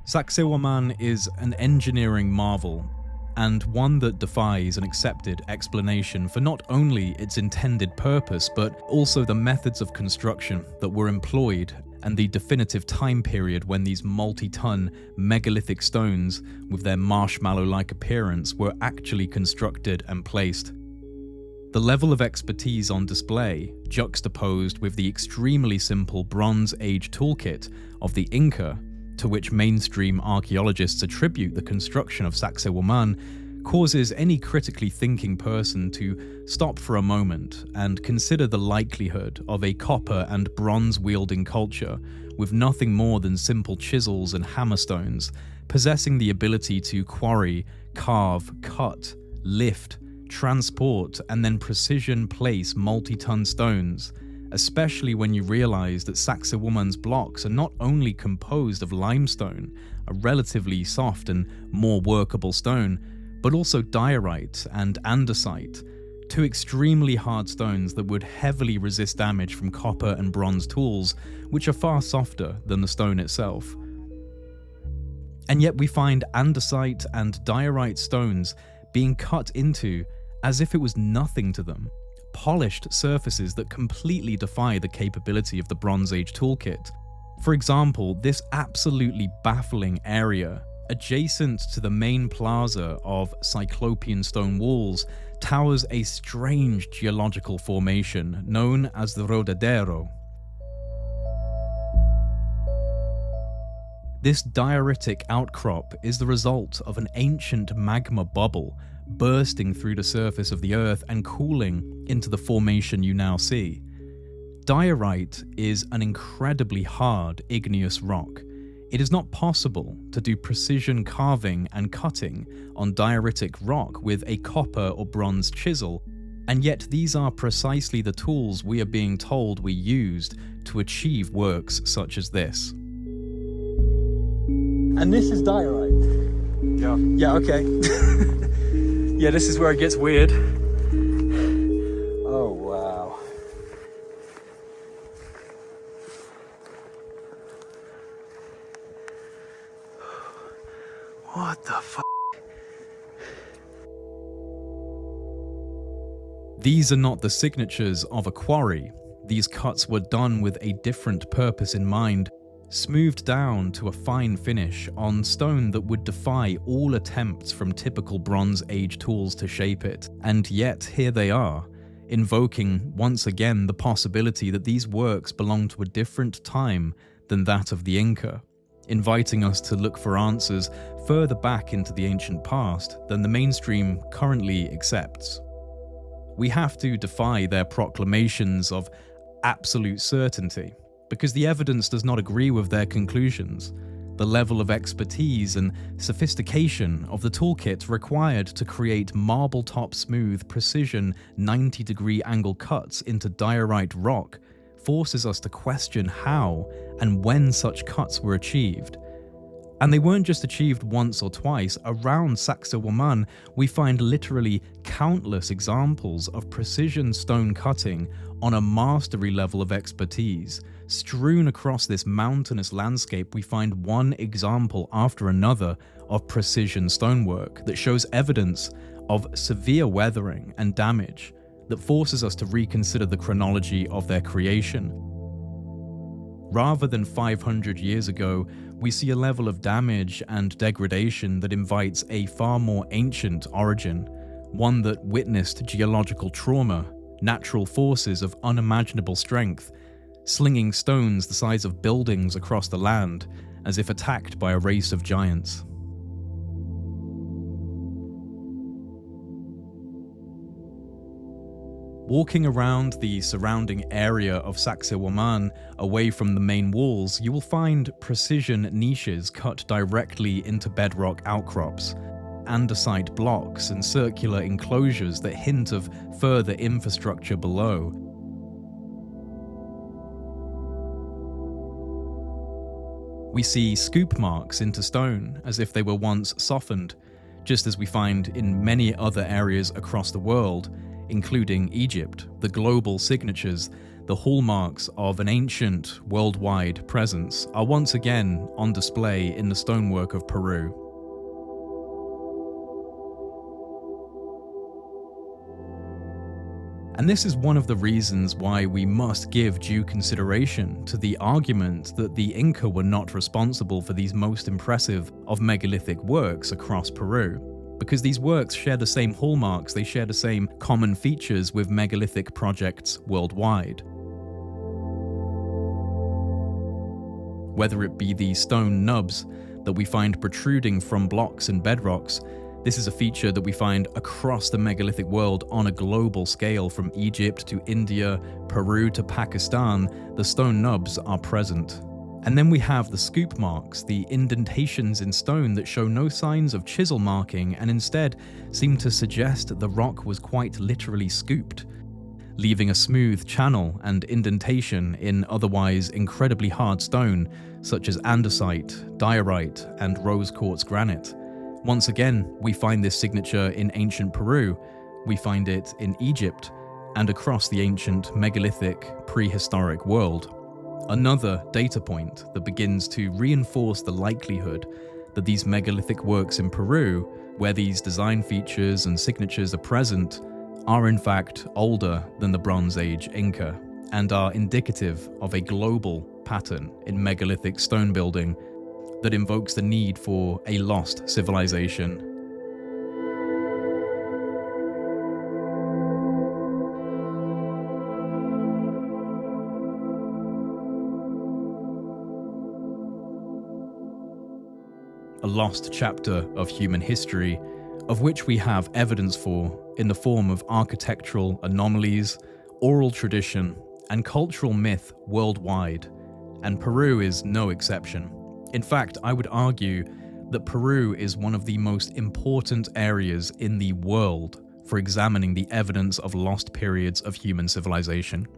Sacsayhuaman is an engineering marvel, and one that defies an accepted explanation for not only its intended purpose, but also the methods of construction that were employed and the definitive time period when these multi-ton megalithic stones with their marshmallow-like appearance were actually constructed and placed. The level of expertise on display, juxtaposed with the extremely simple Bronze Age toolkit of the Inca, to which mainstream archaeologists attribute the construction of Sacsayhuaman, causes any critically thinking person to stop for a moment and consider the likelihood of a copper and bronze-wielding culture with nothing more than simple chisels and hammerstones, possessing the ability to quarry, carve, cut, lift, transport, and then precision place multi-ton stones, especially when you realize that Sacsayhuaman's blocks are not only composed of limestone, a relatively soft and more workable stone, but also diorite and andesite, two extremely hard stones that would heavily resist damage from copper and bronze tools, which are far softer than the stone itself. And yet we find andesite and diorite stones being cut into as if it was nothing to them, polished surfaces that completely defy the capability of the Bronze Age toolkit. For example, this absolutely baffling area, adjacent to the main plaza of Cyclopean stone walls, towers a strange geological formation known as the Rodadero. This dioritic outcrop is the result of an ancient magma bubble bursting through the surface of the earth and cooling into the formation you now see. Diorite is an incredibly hard igneous rock. It is not possible to do precision carving and cutting on dioritic rock with a copper or bronze chisel, and yet these are precisely the tools we are being told we used to achieve works such as this. And this is diorite? Yeah. Yeah, okay. Yeah, this is where it gets weird. Oh, wow. What the f***? These are not the signatures of a quarry. These cuts were done with a different purpose in mind, smoothed down to a fine finish on stone that would defy all attempts from typical Bronze Age tools to shape it. And yet here they are, invoking once again the possibility that these works belong to a different time than that of the Inca, inviting us to look for answers further back into the ancient past than the mainstream currently accepts. We have to defy their proclamations of absolute certainty, because the evidence does not agree with their conclusions. The level of expertise and sophistication of the toolkit required to create marble-top smooth precision 90-degree angle cuts into diorite rock forces us to question how and when such cuts were achieved. And they weren't just achieved once or twice. Around Sacsayhuaman, we find literally countless examples of precision stone cutting on a mastery level of expertise. Strewn across this mountainous landscape, we find one example after another of precision stonework that shows evidence of severe weathering and damage that forces us to reconsider the chronology of their creation. Rather than 500 years ago, we see a level of damage and degradation that invites a far more ancient origin, one that witnessed geological trauma, natural forces of unimaginable strength, slinging stones the size of buildings across the land as if attacked by a race of giants. Walking around the surrounding area of Sacsayhuaman away from the main walls, you will find precision niches cut directly into bedrock outcrops, andesite blocks and circular enclosures that hint of further infrastructure below. We see scoop marks into stone as if they were once softened, just as we find in many other areas across the world, including Egypt, the global signatures The hallmarks of an ancient, worldwide presence are once again on display in the stonework of Peru. And this is one of the reasons why we must give due consideration to the argument that the Inca were not responsible for these most impressive of megalithic works across Peru, because these works share the same hallmarks, they share the same common features with megalithic projects worldwide. Whether it be the stone nubs that we find protruding from blocks and bedrocks, this is a feature that we find across the megalithic world on a global scale. From Egypt to India, Peru to Pakistan, the stone nubs are present. And then we have the scoop marks, the indentations in stone that show no signs of chisel marking and instead seem to suggest the rock was quite literally scooped, leaving a smooth channel and indentation in otherwise incredibly hard stone such as andesite, diorite, and rose quartz granite. Once again, we find this signature in ancient Peru, we find it in Egypt, and across the ancient megalithic prehistoric world. Another data point that begins to reinforce the likelihood that these megalithic works in Peru, where these design features and signatures are present, are in fact older than the Bronze Age Inca, and are indicative of a global pattern in megalithic stone building that invokes the need for a lost civilization. A lost chapter of human history, of which we have evidence for in the form of architectural anomalies, oral tradition, and cultural myth worldwide, and Peru is no exception. In fact, I would argue that Peru is one of the most important areas in the world for examining the evidence of lost periods of human civilization.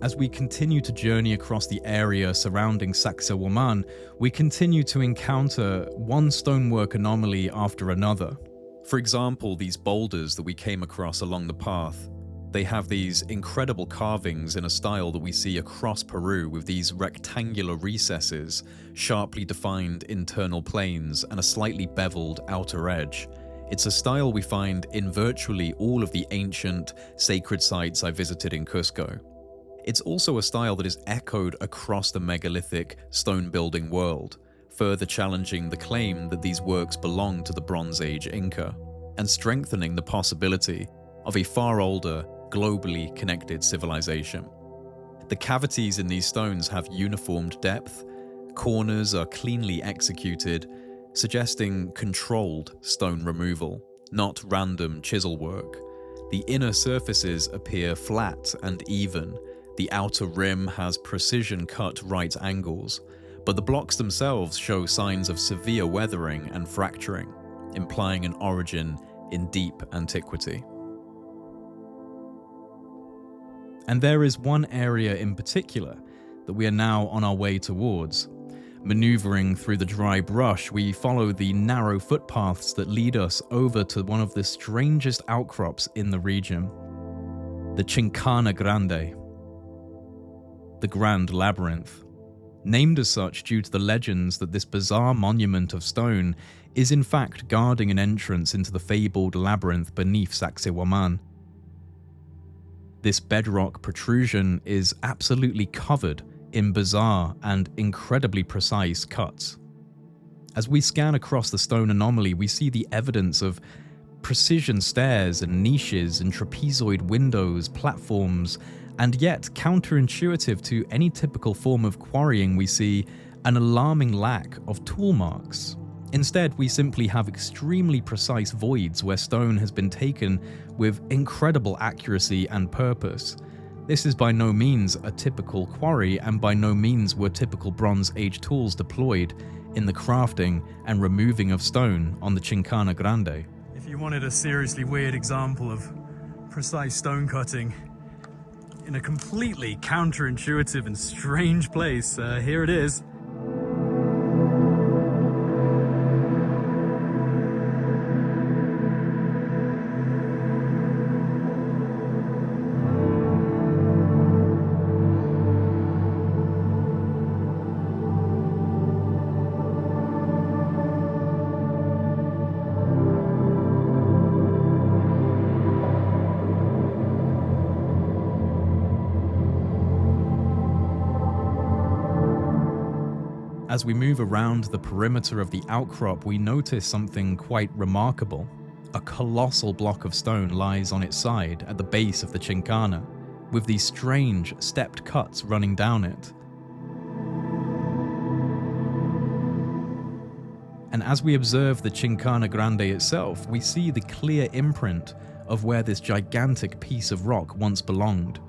As we continue to journey across the area surrounding Sacsayhuamán, we continue to encounter one stonework anomaly after another. For example, these boulders that we came across along the path. They have these incredible carvings in a style that we see across Peru, with these rectangular recesses, sharply defined internal planes, and a slightly beveled outer edge. It's a style we find in virtually all of the ancient sacred sites I visited in Cusco. It's also a style that is echoed across the megalithic stone building world, further challenging the claim that these works belong to the Bronze Age Inca, and strengthening the possibility of a far older, globally connected civilization. The cavities in these stones have uniformed depth, corners are cleanly executed, suggesting controlled stone removal, not random chisel work. The inner surfaces appear flat and even, the outer rim has precision-cut right angles, but the blocks themselves show signs of severe weathering and fracturing, implying an origin in deep antiquity. And there is one area in particular that we are now on our way towards. Maneuvering through the dry brush, we follow the narrow footpaths that lead us over to one of the strangest outcrops in the region, the Chincana Grande, the Grand Labyrinth. Named as such due to the legends that this bizarre monument of stone is in fact guarding an entrance into the fabled labyrinth beneath Sacsayhuamán. This bedrock protrusion is absolutely covered in bizarre and incredibly precise cuts. As we scan across the stone anomaly, we see the evidence of precision stairs and niches and trapezoid windows, platforms, and yet counterintuitive to any typical form of quarrying, we see an alarming lack of tool marks. Instead, we simply have extremely precise voids where stone has been taken with incredible accuracy and purpose. This is by no means a typical quarry, and by no means were typical Bronze Age tools deployed in the crafting and removing of stone on the Chincana Grande. If you wanted a seriously weird example of precise stone cutting in a completely counterintuitive and strange place, here it is. As we move around the perimeter of the outcrop, we notice something quite remarkable. A colossal block of stone lies on its side at the base of the Chincana, with these strange stepped cuts running down it. And as we observe the Chincana Grande itself, we see the clear imprint of where this gigantic piece of rock once belonged.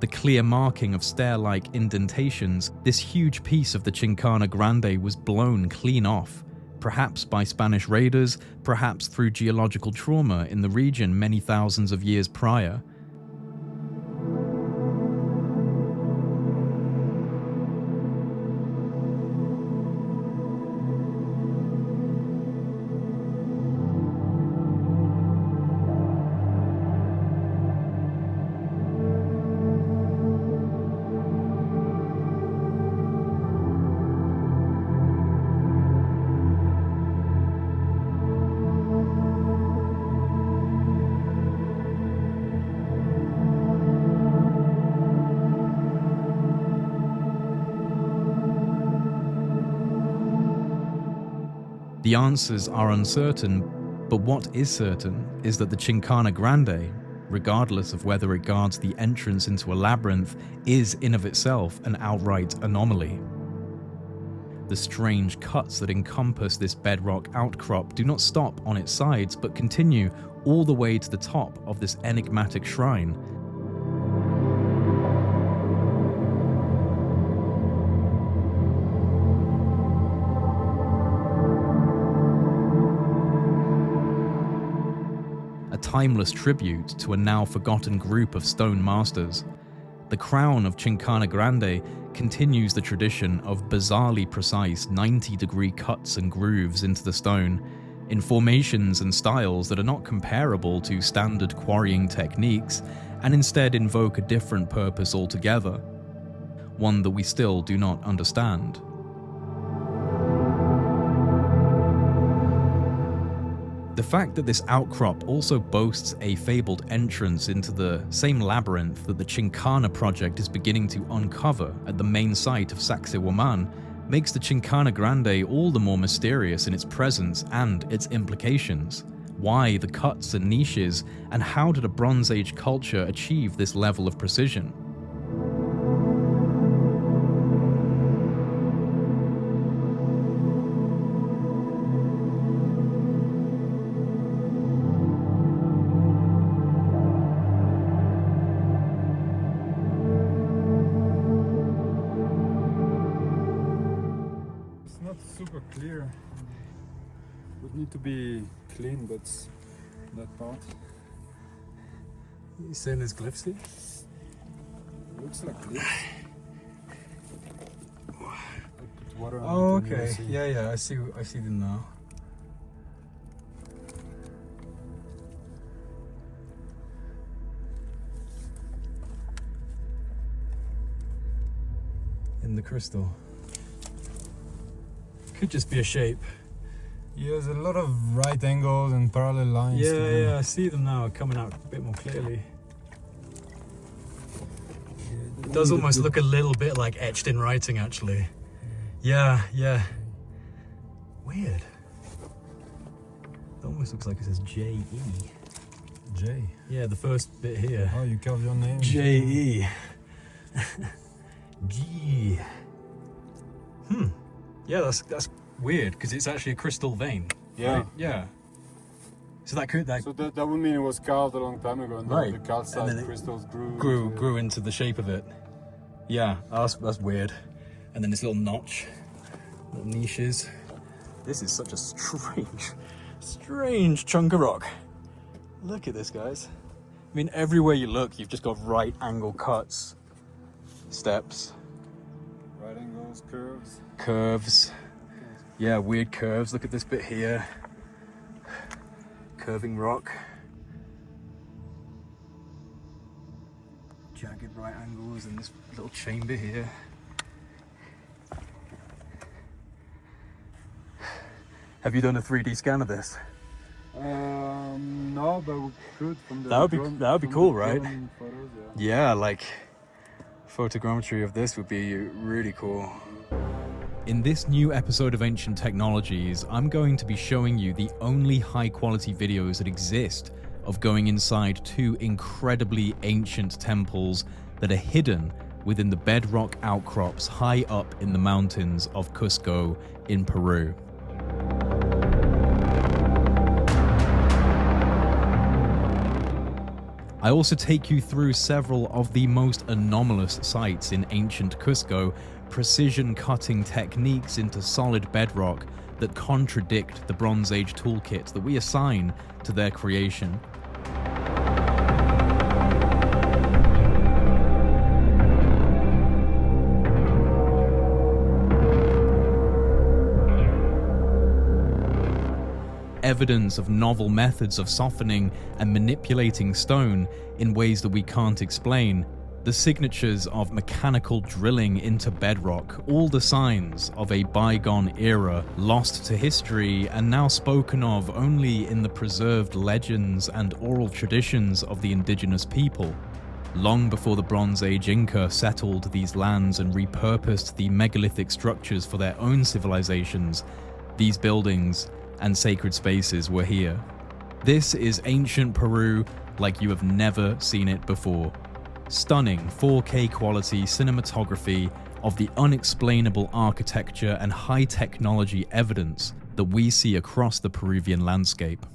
The clear marking of stair-like indentations, this huge piece of the Chincana Grande was blown clean off, perhaps by Spanish raiders, perhaps through geological trauma in the region many thousands of years prior. The answers are uncertain, but what is certain is that the Chincana Grande, regardless of whether it guards the entrance into a labyrinth, is in of itself an outright anomaly. The strange cuts that encompass this bedrock outcrop do not stop on its sides, but continue all the way to the top of this enigmatic shrine. Timeless tribute to a now forgotten group of stone masters. The crown of Chincana Grande continues the tradition of bizarrely precise 90-degree cuts and grooves into the stone, in formations and styles that are not comparable to standard quarrying techniques, and instead invoke a different purpose altogether, one that we still do not understand. The fact that this outcrop also boasts a fabled entrance into the same labyrinth that the Chincana project is beginning to uncover at the main site of Sacsayhuaman makes the Chincana Grande all the more mysterious in its presence and its implications. Why the cuts and niches, and how did a Bronze Age culture achieve this level of precision? Super clear. Would need to be clean, but that part. You saying there's glyphs here? Looks like glyphs. Put water on Oh, it and okay. you'll see. Yeah, I see them now. In the crystal. Could just be a shape. Yeah, there's a lot of right angles and parallel lines. Yeah, I see them now coming out a bit more clearly. It does almost look a little bit like etched in writing, actually. Yeah. Weird. It almost looks like it says J.E. J. Yeah, the first bit here. Oh, you carved your name? J.E. G. Yeah, that's weird because it's actually a crystal vein. Yeah. Right? Yeah. So that could So that would mean it was carved a long time ago, and Right. the calcite And then it crystals grew into the shape of it. Yeah, that's weird. And then this little notch, little niches. This is such a strange chunk of rock. Look at this, guys. I mean, everywhere you look, you've just got right angle cuts, steps, right angles, curves. Yeah, weird curves. Look at this bit here. Curving rock. Jagged right angles in this little chamber here. Have you done a 3D scan of this? No, but we could from the That would be cool, right? Photos, Yeah, like photogrammetry of this would be really cool. In this new episode of Ancient Technologies, I'm going to be showing you the only high-quality videos that exist of going inside two incredibly ancient temples that are hidden within the bedrock outcrops high up in the mountains of Cusco in Peru. I also take you through several of the most anomalous sites in ancient Cusco, precision cutting techniques into solid bedrock that contradict the Bronze Age toolkit that we assign to their creation. Evidence of novel methods of softening and manipulating stone in ways that we can't explain, the signatures of mechanical drilling into bedrock, all the signs of a bygone era lost to history and now spoken of only in the preserved legends and oral traditions of the indigenous people. Long before the Bronze Age Inca settled these lands and repurposed the megalithic structures for their own civilizations, these buildings and sacred spaces were here. This is ancient Peru like you have never seen it before. Stunning 4K quality cinematography of the unexplainable architecture and high technology evidence that we see across the Peruvian landscape.